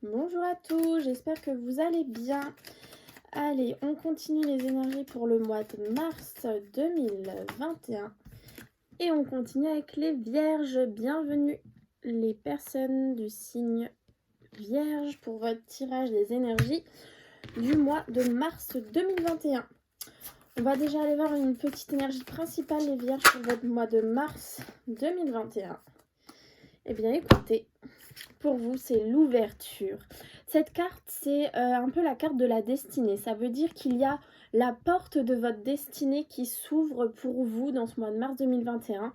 Bonjour à tous, j'espère que vous allez bien. Allez, on continue les énergies pour le mois de mars 2021 et on continue avec les vierges. Bienvenue les personnes du signe vierge pour votre tirage des énergies du mois de mars 2021. On va déjà aller voir une petite énergie principale les vierges pour votre mois de mars 2021. Eh bien écoutez, pour vous, c'est l'ouverture. Cette carte, c'est un peu la carte de la destinée. Ça veut dire qu'il y a la porte de votre destinée qui s'ouvre pour vous dans ce mois de mars 2021.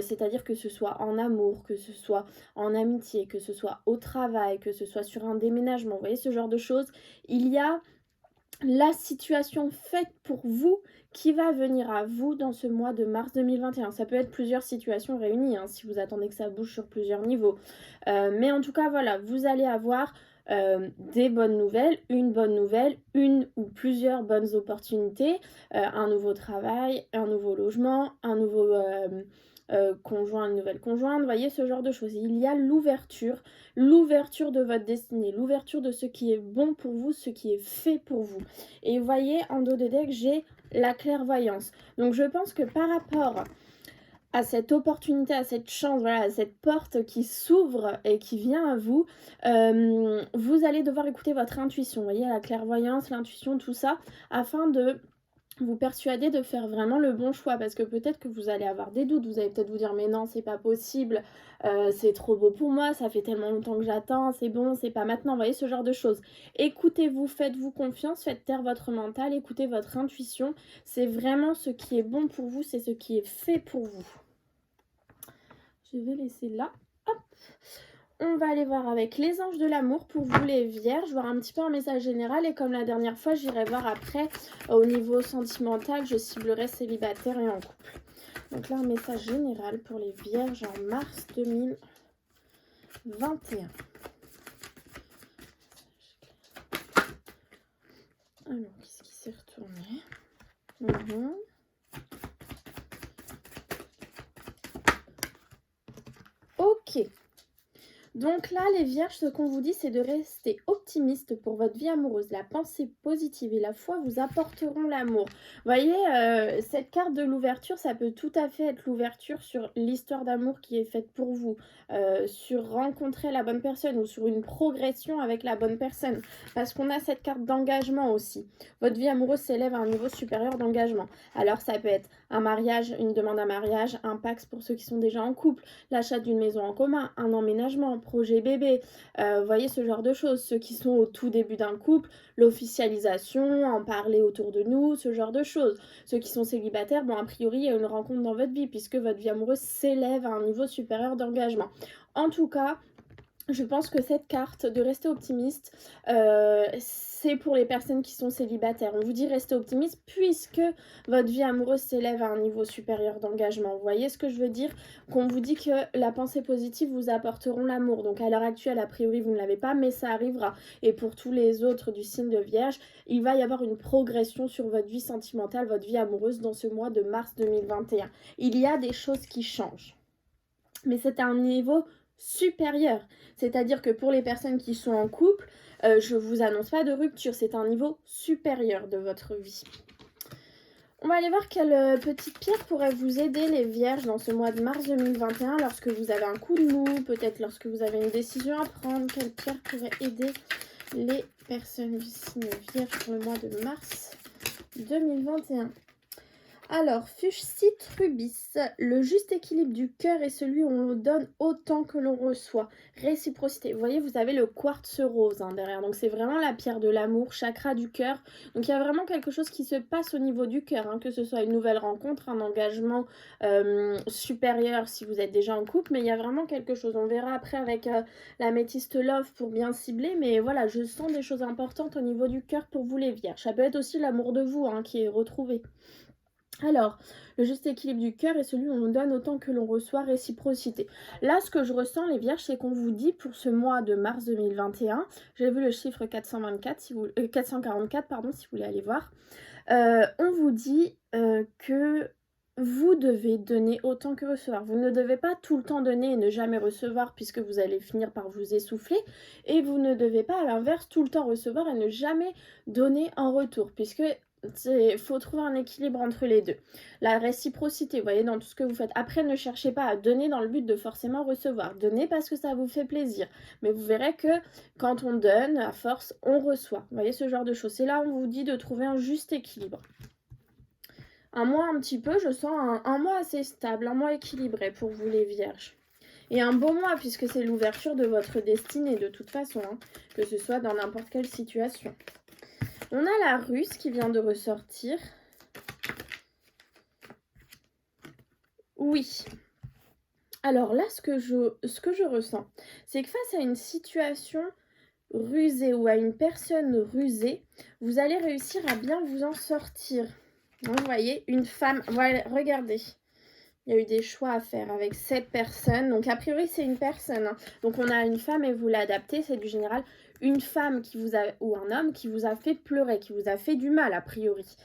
C'est-à-dire que ce soit en amour, que ce soit en amitié, que ce soit au travail, que ce soit sur un déménagement. Vous voyez ce genre de choses. Il y a la situation faite pour vous qui va venir à vous dans ce mois de mars 2021. Ça peut être plusieurs situations réunies, hein, si vous attendez que ça bouge sur plusieurs niveaux. Mais en tout cas, voilà, vous allez avoir des bonnes nouvelles, une ou plusieurs bonnes opportunités, un nouveau travail, un nouveau logement, un nouveau conjoint, une nouvelle conjointe, vous voyez, ce genre de choses. Il y a l'ouverture de votre destinée, l'ouverture de ce qui est bon pour vous, ce qui est fait pour vous. Et vous voyez, en dos de deck, j'ai la clairvoyance. Donc je pense que par rapport à cette opportunité, à cette chance, voilà, à cette porte qui s'ouvre et qui vient à vous, vous allez devoir écouter votre intuition, vous voyez, la clairvoyance, l'intuition, tout ça, afin de vous persuader de faire vraiment le bon choix, parce que peut-être que vous allez avoir des doutes, vous allez peut-être vous dire mais non c'est pas possible, c'est trop beau pour moi, ça fait tellement longtemps que j'attends, c'est bon, c'est pas maintenant, vous voyez ce genre de choses. Écoutez-vous, faites-vous confiance, faites taire votre mental, écoutez votre intuition, c'est vraiment ce qui est bon pour vous, c'est ce qui est fait pour vous. Je vais laisser là. Hop. On va aller voir avec les anges de l'amour pour vous les vierges, voir un petit peu un message général, et comme la dernière fois, j'irai voir après au niveau sentimental, je ciblerai célibataire et en couple. Donc là, un message général pour les vierges en mars 2021. Alors, qu'est-ce qui s'est retourné? Ok. Donc là, les vierges, ce qu'on vous dit, c'est de rester optimiste pour votre vie amoureuse. La pensée positive et la foi vous apporteront l'amour. Vous voyez, cette carte de l'ouverture, ça peut tout à fait être l'ouverture sur l'histoire d'amour qui est faite pour vous, sur rencontrer la bonne personne ou sur une progression avec la bonne personne. Parce qu'on a cette carte d'engagement aussi. Votre vie amoureuse s'élève à un niveau supérieur d'engagement. Alors ça peut être un mariage, une demande à mariage, un pax pour ceux qui sont déjà en couple, l'achat d'une maison en commun, un emménagement, projet bébé, vous voyez ce genre de choses. Ceux qui sont au tout début d'un couple, l'officialisation, en parler autour de nous, ce genre de choses. Ceux qui sont célibataires, bon a priori il y a une rencontre dans votre vie puisque votre vie amoureuse s'élève à un niveau supérieur d'engagement. En tout cas, je pense que cette carte de rester optimiste, c'est pour les personnes qui sont célibataires. On vous dit rester optimiste puisque votre vie amoureuse s'élève à un niveau supérieur d'engagement. Vous voyez ce que je veux dire? Qu'on vous dit que la pensée positive vous apporteront l'amour. Donc à l'heure actuelle, a priori, vous ne l'avez pas, mais ça arrivera. Et pour tous les autres du signe de Vierge, il va y avoir une progression sur votre vie sentimentale, votre vie amoureuse dans ce mois de mars 2021. Il y a des choses qui changent. Mais c'est à un niveau supérieur. C'est-à-dire que pour les personnes qui sont en couple, je ne vous annonce pas de rupture, c'est un niveau supérieur de votre vie. On va aller voir quelle petite pierre pourrait vous aider les vierges dans ce mois de mars 2021 lorsque vous avez un coup de mou, peut-être lorsque vous avez une décision à prendre. Quelle pierre pourrait aider les personnes du signe vierge pour le mois de mars 2021? Alors, Fuchsite Rubis, le juste équilibre du cœur est celui où on donne autant que l'on reçoit. Réciprocité. Vous voyez, vous avez le quartz rose derrière. Donc, c'est vraiment la pierre de l'amour, chakra du cœur. Donc, il y a vraiment quelque chose qui se passe au niveau du cœur, que ce soit une nouvelle rencontre, un engagement supérieur si vous êtes déjà en couple. Mais il y a vraiment quelque chose. On verra après avec la métiste love pour bien cibler. Mais voilà, je sens des choses importantes au niveau du cœur pour vous les vierges. Ça peut être aussi l'amour de vous qui est retrouvé. Alors, le juste équilibre du cœur est celui où on donne autant que l'on reçoit, réciprocité. Là, ce que je ressens, les vierges, c'est qu'on vous dit pour ce mois de mars 2021, j'ai vu le chiffre 424, 444, pardon, si vous voulez aller voir, on vous dit que vous devez donner autant que recevoir. Vous ne devez pas tout le temps donner et ne jamais recevoir puisque vous allez finir par vous essouffler. Et vous ne devez pas à l'inverse tout le temps recevoir et ne jamais donner en retour puisque il faut trouver un équilibre entre les deux. La réciprocité, vous voyez, dans tout ce que vous faites. Après, ne cherchez pas à donner dans le but de forcément recevoir. Donnez parce que ça vous fait plaisir. Mais vous verrez que quand on donne, à force, on reçoit. Vous voyez, ce genre de choses. C'est là où on vous dit de trouver un juste équilibre. Un mois un petit peu, je sens un mois assez stable, un mois équilibré pour vous les vierges. Et un beau mois puisque c'est l'ouverture de votre destinée de toute façon, hein, que ce soit dans n'importe quelle situation. On a la Russe qui vient de ressortir. Oui. Alors là, ce que je ressens, c'est que face à une situation rusée ou à une personne rusée, vous allez réussir à bien vous en sortir. Donc, vous voyez, une femme, voilà, regardez, il y a eu des choix à faire avec cette personne. Donc, a priori, c'est une personne. Hein. Donc, on a une femme et vous l'adaptez, c'est du général. Une femme qui vous a, ou un homme qui vous a fait pleurer, qui vous a fait du mal, a priori,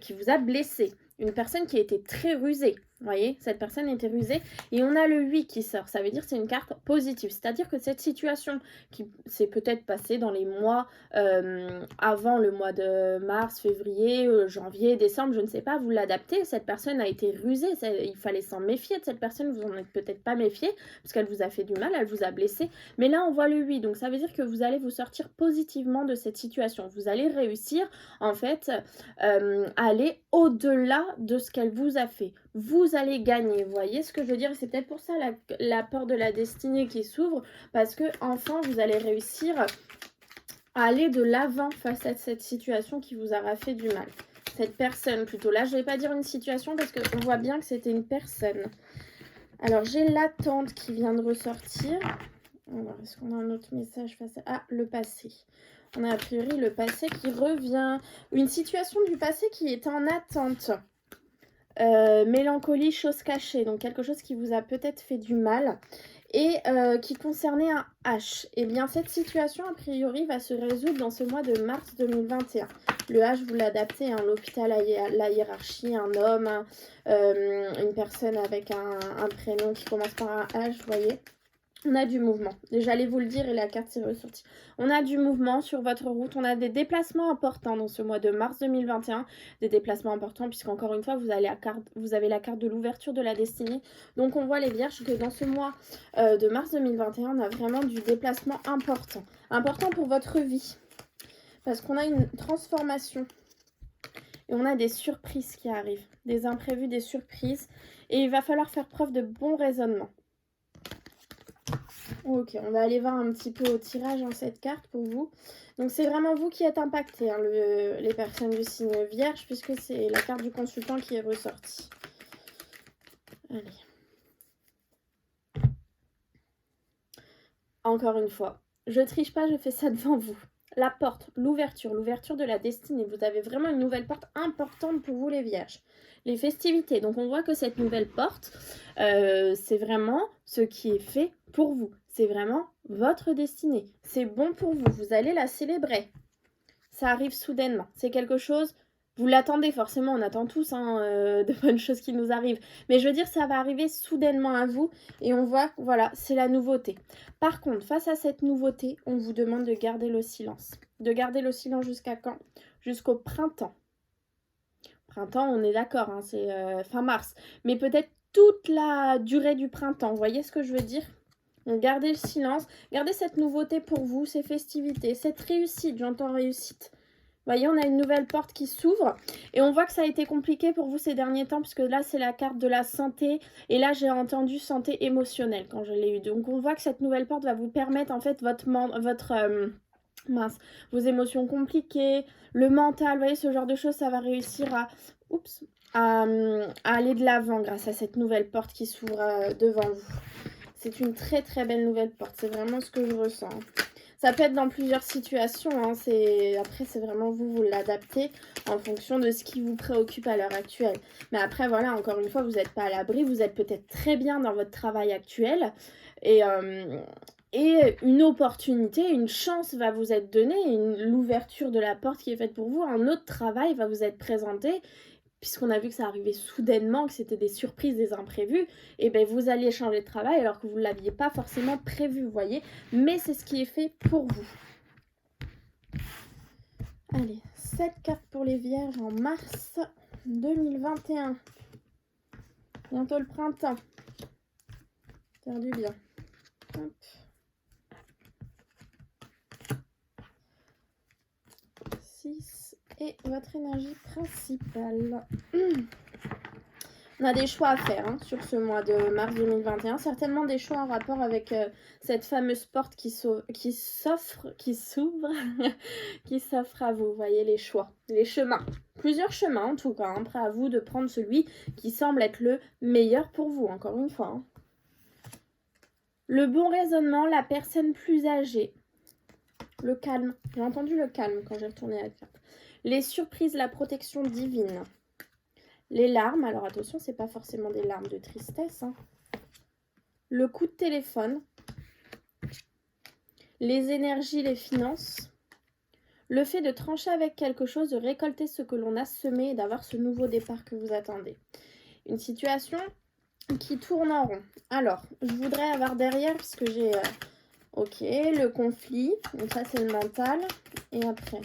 qui vous a blessé. Une personne qui était très rusée. Vous voyez, cette personne était rusée. Et on a le 8 qui sort. Ça veut dire que c'est une carte positive. C'est-à-dire que cette situation qui s'est peut-être passée dans les mois avant le mois de mars, février, janvier, décembre, je ne sais pas, vous l'adaptez. Cette personne a été rusée. Il fallait s'en méfier de cette personne. Vous en êtes peut-être pas méfié parce qu'elle vous a fait du mal, elle vous a blessé. Mais là, on voit le 8. Donc, ça veut dire que vous allez vous sortir positivement de cette situation. Vous allez réussir, en fait, à aller au-delà de ce qu'elle vous a fait. Vous allez gagner, vous voyez ce que je veux dire? C'est peut-être pour ça la porte de la destinée qui s'ouvre, parce que enfin vous allez réussir à aller de l'avant face à cette situation qui vous aura fait du mal. Cette personne plutôt. Là, je ne vais pas dire une situation parce qu'on voit bien que c'était une personne. Alors, j'ai l'attente qui vient de ressortir. Alors, est-ce qu'on a un autre message face à... Ah, le passé. On a a priori le passé qui revient. Une situation du passé qui est en attente. Mélancolie, chose cachée, donc quelque chose qui vous a peut-être fait du mal et qui concernait un H. Et bien cette situation a priori va se résoudre dans ce mois de mars 2021. Le H, vous l'adaptez, hein, l'hôpital, la hiérarchie, un homme, une personne avec un prénom qui commence par un H, vous voyez. On a du mouvement. J'allais vous le dire et la carte s'est ressortie. On a du mouvement sur votre route. On a des déplacements importants dans ce mois de mars 2021. Des déplacements importants puisqu'encore une fois, vous avez la carte de l'ouverture de la destinée. Donc, on voit les vierges que dans ce mois de mars 2021, on a vraiment du déplacement important. Important pour votre vie. Parce qu'on a une transformation. Et on a des surprises qui arrivent. Des imprévus, des surprises. Et il va falloir faire preuve de bon raisonnement. Ok, on va aller voir un petit peu au tirage cette carte pour vous. Donc c'est vraiment vous qui êtes impacté, hein, les personnes du signe vierge, puisque c'est la carte du consultant qui est ressortie. Allez. Encore une fois, je triche pas, je fais ça devant vous. La porte, l'ouverture de la destinée. Vous avez vraiment une nouvelle porte importante pour vous les vierges. Les festivités, donc on voit que cette nouvelle porte, c'est vraiment ce qui est fait pour vous. C'est vraiment votre destinée. C'est bon pour vous. Vous allez la célébrer. Ça arrive soudainement. C'est quelque chose, vous l'attendez forcément. On attend tous de bonnes choses qui nous arrivent. Mais je veux dire, ça va arriver soudainement à vous. Et on voit, voilà, c'est la nouveauté. Par contre, face à cette nouveauté, on vous demande de garder le silence. De garder le silence jusqu'à quand? Jusqu'au printemps. Printemps, on est d'accord, hein, c'est fin mars. Mais peut-être toute la durée du printemps. Vous voyez ce que je veux dire? Donc, gardez le silence, gardez cette nouveauté pour vous, ces festivités, cette réussite, j'entends réussite. Vous voyez, on a une nouvelle porte qui s'ouvre et on voit que ça a été compliqué pour vous ces derniers temps puisque là, c'est la carte de la santé et là, j'ai entendu santé émotionnelle quand je l'ai eu. Donc, on voit que cette nouvelle porte va vous permettre, en fait, vos émotions compliquées, le mental, vous voyez, ce genre de choses, ça va réussir à aller de l'avant grâce à cette nouvelle porte qui s'ouvre devant vous. C'est une très très belle nouvelle porte, c'est vraiment ce que je ressens. Ça peut être dans plusieurs situations, hein. Après c'est vraiment vous l'adaptez en fonction de ce qui vous préoccupe à l'heure actuelle. Mais après voilà, encore une fois, vous n'êtes pas à l'abri, vous êtes peut-être très bien dans votre travail actuel et une opportunité, une chance va vous être donnée, l'ouverture de la porte qui est faite pour vous, un autre travail va vous être présenté puisqu'on a vu que ça arrivait soudainement, que c'était des surprises, des imprévus, et ben vous alliez changer de travail alors que vous ne l'aviez pas forcément prévu, vous voyez. Mais c'est ce qui est fait pour vous. Allez, 7 cartes pour les vierges en mars 2021. Bientôt le printemps. Faire du bien. Hop. 6 et votre énergie principale. On a des choix à faire sur ce mois de mars 2021. Certainement des choix en rapport avec cette fameuse porte qui s'ouvre, qui s'offre à vous. Vous voyez les choix, les chemins. Plusieurs chemins en tout cas. Après à vous de prendre celui qui semble être le meilleur pour vous, encore une fois. Le bon raisonnement, la personne plus âgée. Le calme. J'ai entendu le calme quand j'ai retourné la carte. Les surprises, la protection divine. Les larmes, alors attention, c'est pas forcément des larmes de tristesse. Le coup de téléphone. Les énergies, les finances. Le fait de trancher avec quelque chose, de récolter ce que l'on a semé et d'avoir ce nouveau départ que vous attendez. Une situation qui tourne en rond. Alors, je voudrais avoir derrière, parce que j'ai... ok, le conflit. Donc ça, c'est le mental. Et après,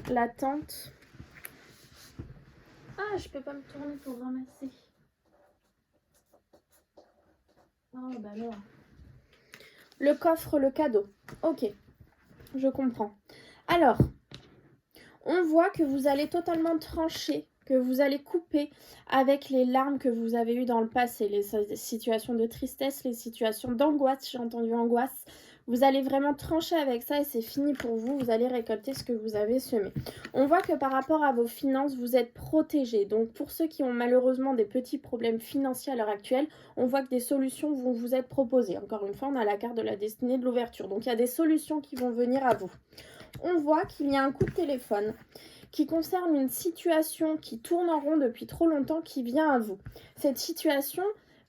l'attente. Ah, je peux pas me tourner pour ramasser. Oh, bah alors. Le coffre, le cadeau. Ok, je comprends. Alors, on voit que vous allez totalement trancher, que vous allez couper avec les larmes que vous avez eues dans le passé, les situations de tristesse, les situations d'angoisse, j'ai entendu angoisse. Vous allez vraiment trancher avec ça et c'est fini pour vous. Vous allez récolter ce que vous avez semé. On voit que par rapport à vos finances, vous êtes protégés. Donc pour ceux qui ont malheureusement des petits problèmes financiers à l'heure actuelle, on voit que des solutions vont vous être proposées. Encore une fois, on a la carte de la destinée de l'ouverture. Donc il y a des solutions qui vont venir à vous. On voit qu'il y a un coup de téléphone qui concerne une situation qui tourne en rond depuis trop longtemps qui vient à vous. Cette situation,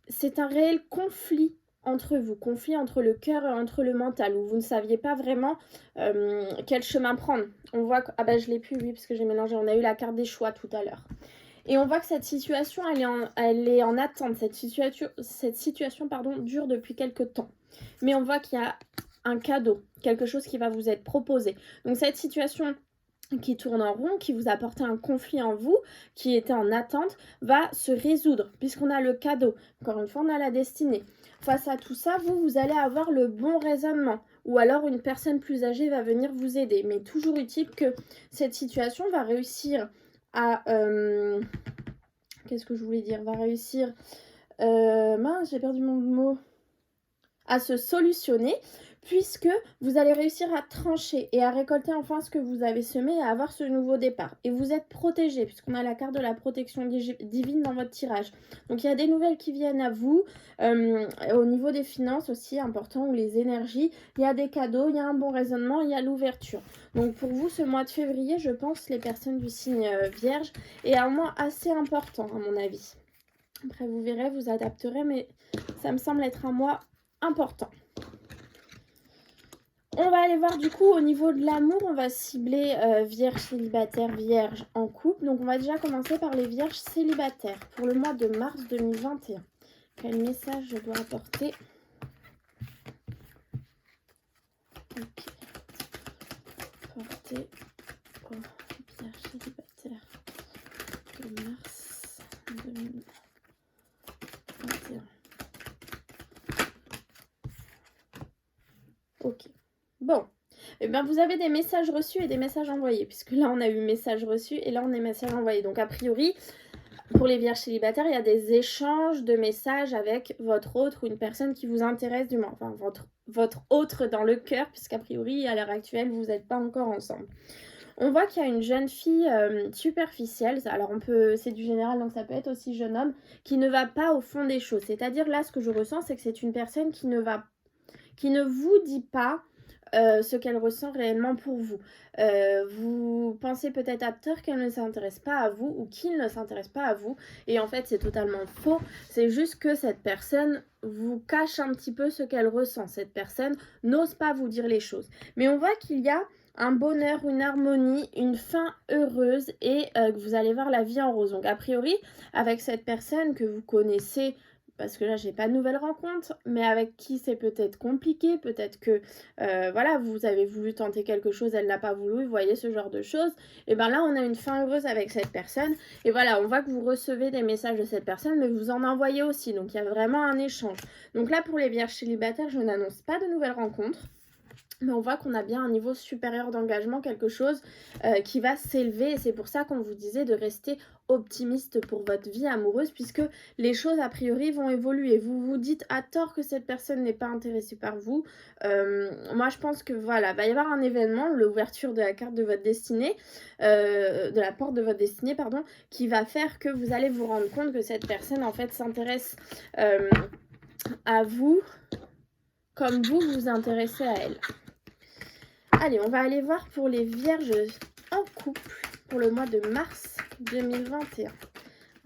c'est un réel conflit entre vous, conflit entre le cœur et entre le mental, où vous ne saviez pas vraiment quel chemin prendre. On voit que... Ah bah je l'ai plus, oui, parce que j'ai mélangé. On a eu la carte des choix tout à l'heure. Et on voit que cette situation, elle est en attente. Cette situation dure depuis quelques temps. Mais on voit qu'il y a un cadeau, quelque chose qui va vous être proposé. Donc cette situation qui tourne en rond, qui vous apportait un conflit en vous, qui était en attente, va se résoudre, puisqu'on a le cadeau. Encore une fois, on a la destinée. Face à tout ça, vous allez avoir le bon raisonnement. Ou alors une personne plus âgée va venir vous aider. Mais toujours utile que cette situation va réussir à... qu'est-ce que je voulais dire? Va réussir... mince, j'ai perdu mon mot. À se solutionner, puisque vous allez réussir à trancher et à récolter enfin ce que vous avez semé et à avoir ce nouveau départ. Et vous êtes protégé, puisqu'on a la carte de la protection divine dans votre tirage. Donc il y a des nouvelles qui viennent à vous, au niveau des finances aussi, important, ou les énergies. Il y a des cadeaux, il y a un bon raisonnement, il y a l'ouverture. Donc pour vous, ce mois de février, je pense, les personnes du signe vierge, est un mois assez important, à mon avis. Après, vous verrez, vous adapterez, mais ça me semble être un mois important. On va aller voir du coup au niveau de l'amour, on va cibler vierge célibataire, vierge en couple. Donc on va déjà commencer par les vierges célibataires pour le mois de mars 2021. Quel message je dois apporter? Ok. Porter pour vierge célibataire de mars 2021. Ok. Bon, eh bien, vous avez des messages reçus et des messages envoyés, puisque là, on a eu message reçu et là, on a message envoyé. Donc, a priori, pour les vierges célibataires, il y a des échanges de messages avec votre autre ou une personne qui vous intéresse du moins. Enfin, votre autre dans le cœur, puisqu'a priori, à l'heure actuelle, vous n'êtes pas encore ensemble. On voit qu'il y a une jeune fille superficielle, alors c'est du général, donc ça peut être aussi jeune homme, qui ne va pas au fond des choses. C'est-à-dire, là, ce que je ressens, c'est que c'est une personne qui ne vous dit pas ce qu'elle ressent réellement pour vous. Vous pensez peut-être à tort qu'elle ne s'intéresse pas à vous ou qu'il ne s'intéresse pas à vous. Et en fait, c'est totalement faux. C'est juste que cette personne vous cache un petit peu ce qu'elle ressent. Cette personne n'ose pas vous dire les choses. Mais on voit qu'il y a un bonheur, une harmonie, une fin heureuse et que vous allez voir la vie en rose. Donc a priori, avec cette personne que vous connaissez, parce que là j'ai pas de nouvelles rencontres, mais avec qui c'est peut-être compliqué, peut-être que voilà, vous avez voulu tenter quelque chose, elle n'a pas voulu, vous voyez ce genre de choses. Et ben là on a une fin heureuse avec cette personne. Et voilà, on voit que vous recevez des messages de cette personne, mais vous en envoyez aussi. Donc il y a vraiment un échange. Donc là pour les vierges célibataires, je n'annonce pas de nouvelles rencontres. Mais on voit qu'on a bien un niveau supérieur d'engagement, quelque chose qui va s'élever. Et c'est pour ça qu'on vous disait de rester optimiste pour votre vie amoureuse, puisque les choses a priori vont évoluer. Vous vous dites à tort que cette personne n'est pas intéressée par vous. Moi je pense que voilà, va y avoir un événement, l'ouverture de la carte de votre destinée, de la porte de votre destinée, pardon, qui va faire que vous allez vous rendre compte que cette personne en fait s'intéresse à vous comme vous vous intéressez à elle. Allez, on va aller voir pour les vierges en couple pour le mois de mars 2021.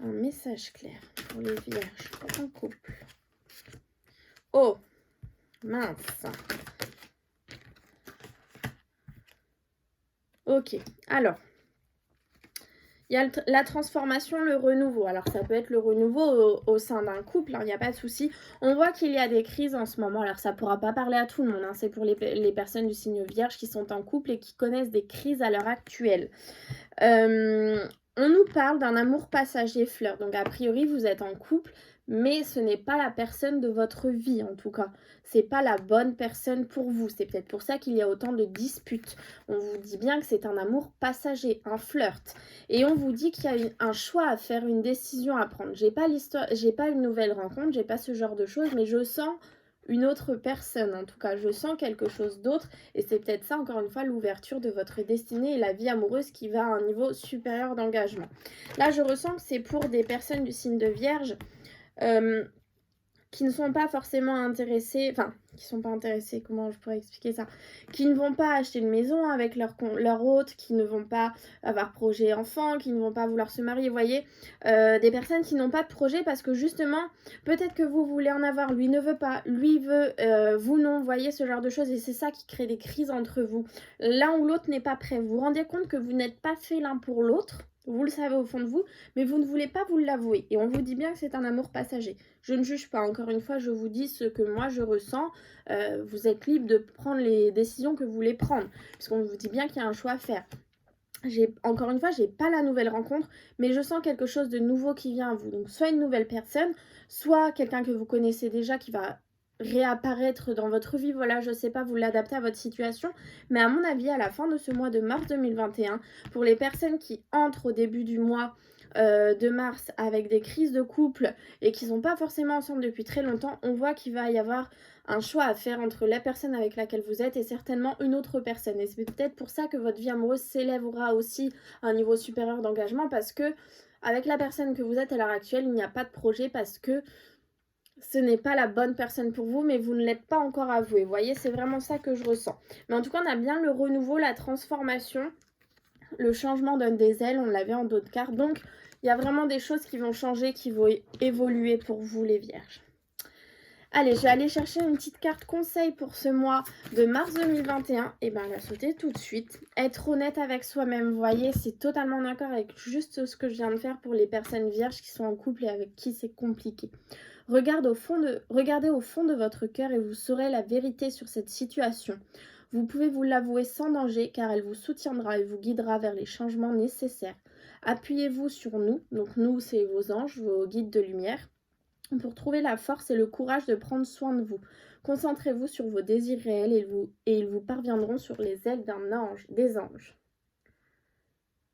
Un message clair pour les vierges en couple. Oh, mince. Ok, alors. Il y a la transformation, le renouveau. Alors, ça peut être le renouveau au sein d'un couple, il n'y a pas de souci. On voit qu'il y a des crises en ce moment. Alors, ça ne pourra pas parler à tout le monde. Hein. C'est pour les personnes du signe vierge qui sont en couple et qui connaissent des crises à l'heure actuelle. On nous parle d'un amour passager fleur. Donc, a priori, vous êtes en couple, mais ce n'est pas la personne de votre vie, en tout cas. C'est pas la bonne personne pour vous. C'est peut-être pour ça qu'il y a autant de disputes. On vous dit bien que c'est un amour passager, un flirt. Et on vous dit qu'il y a un choix à faire, une décision à prendre. J'ai pas une nouvelle rencontre, j'ai pas ce genre de choses, mais je sens une autre personne. En tout cas, je sens quelque chose d'autre. Et c'est peut-être ça, encore une fois, l'ouverture de votre destinée et la vie amoureuse qui va à un niveau supérieur d'engagement. Là, je ressens que c'est pour des personnes du signe de Vierge qui ne sont pas forcément intéressés, enfin, qui sont pas intéressés, comment je pourrais expliquer ça, qui ne vont pas acheter une maison avec leur hôte, qui ne vont pas avoir projet enfant, qui ne vont pas vouloir se marier, vous voyez, des personnes qui n'ont pas de projet parce que justement, peut-être que vous voulez en avoir, lui ne veut pas, lui veut, vous non, vous voyez, ce genre de choses, et c'est ça qui crée des crises entre vous. L'un ou l'autre n'est pas prêt, vous vous rendez compte que vous n'êtes pas fait l'un pour l'autre. Vous le savez au fond de vous, mais vous ne voulez pas vous l'avouer. Et on vous dit bien que c'est un amour passager. Je ne juge pas. Encore une fois, je vous dis ce que moi je ressens. Vous êtes libre de prendre les décisions que vous voulez prendre. Puisqu'on vous dit bien qu'il y a un choix à faire. Encore une fois, j'ai pas la nouvelle rencontre, mais je sens quelque chose de nouveau qui vient à vous. Donc soit une nouvelle personne, soit quelqu'un que vous connaissez déjà qui va réapparaître dans votre vie, voilà, je sais pas, vous l'adaptez à votre situation, mais à mon avis, à la fin de ce mois de mars 2021, pour les personnes qui entrent au début du mois de mars avec des crises de couple et qui sont pas forcément ensemble depuis très longtemps, on voit qu'il va y avoir un choix à faire entre la personne avec laquelle vous êtes et certainement une autre personne. Et c'est peut-être pour ça que votre vie amoureuse s'élèvera aussi à un niveau supérieur d'engagement, parce que avec la personne que vous êtes à l'heure actuelle, il n'y a pas de projet parce que ce n'est pas la bonne personne pour vous, mais vous ne l'êtes pas encore avoué. Vous voyez, c'est vraiment ça que je ressens. Mais en tout cas, on a bien le renouveau, la transformation. Le changement donne des ailes, on l'avait en d'autres cartes. Donc, il y a vraiment des choses qui vont changer, qui vont évoluer pour vous, les vierges. Allez, je vais aller chercher une petite carte conseil pour ce mois de mars 2021. Et bien, la sauter tout de suite. Être honnête avec soi-même, vous voyez, c'est totalement d'accord avec juste ce que je viens de faire pour les personnes vierges qui sont en couple et avec qui c'est compliqué. Regardez au fond de votre cœur et vous saurez la vérité sur cette situation. Vous pouvez vous l'avouer sans danger car elle vous soutiendra et vous guidera vers les changements nécessaires. Appuyez-vous sur nous, donc nous c'est vos anges, vos guides de lumière, pour trouver la force et le courage de prendre soin de vous. Concentrez-vous sur vos désirs réels et ils vous parviendront sur les ailes des anges.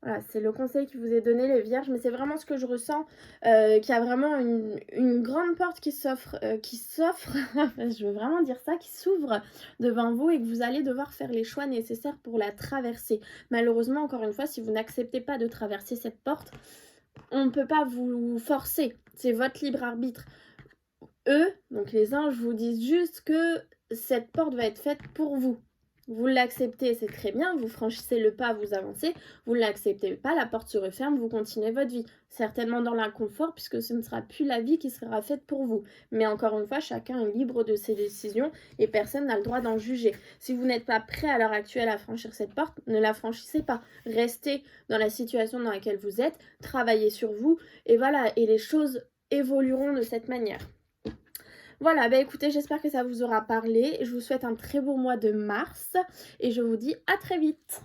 Voilà, c'est le conseil qui vous est donné, les vierges, mais c'est vraiment ce que je ressens, qu'il y a vraiment une grande porte qui s'offre, je veux vraiment dire ça, qui s'ouvre devant vous et que vous allez devoir faire les choix nécessaires pour la traverser. Malheureusement, encore une fois, si vous n'acceptez pas de traverser cette porte, on ne peut pas vous forcer, c'est votre libre arbitre. Eux, donc les anges, vous disent juste que cette porte va être faite pour vous. Vous l'acceptez, c'est très bien, vous franchissez le pas, vous avancez. Vous ne l'acceptez pas, la porte se referme, vous continuez votre vie. Certainement dans l'inconfort, puisque ce ne sera plus la vie qui sera faite pour vous. Mais encore une fois, chacun est libre de ses décisions et personne n'a le droit d'en juger. Si vous n'êtes pas prêt à l'heure actuelle à franchir cette porte, ne la franchissez pas. Restez dans la situation dans laquelle vous êtes, travaillez sur vous, et voilà, et les choses évolueront de cette manière. Voilà, bah écoutez, j'espère que ça vous aura parlé. Je vous souhaite un très beau mois de mars et je vous dis à très vite.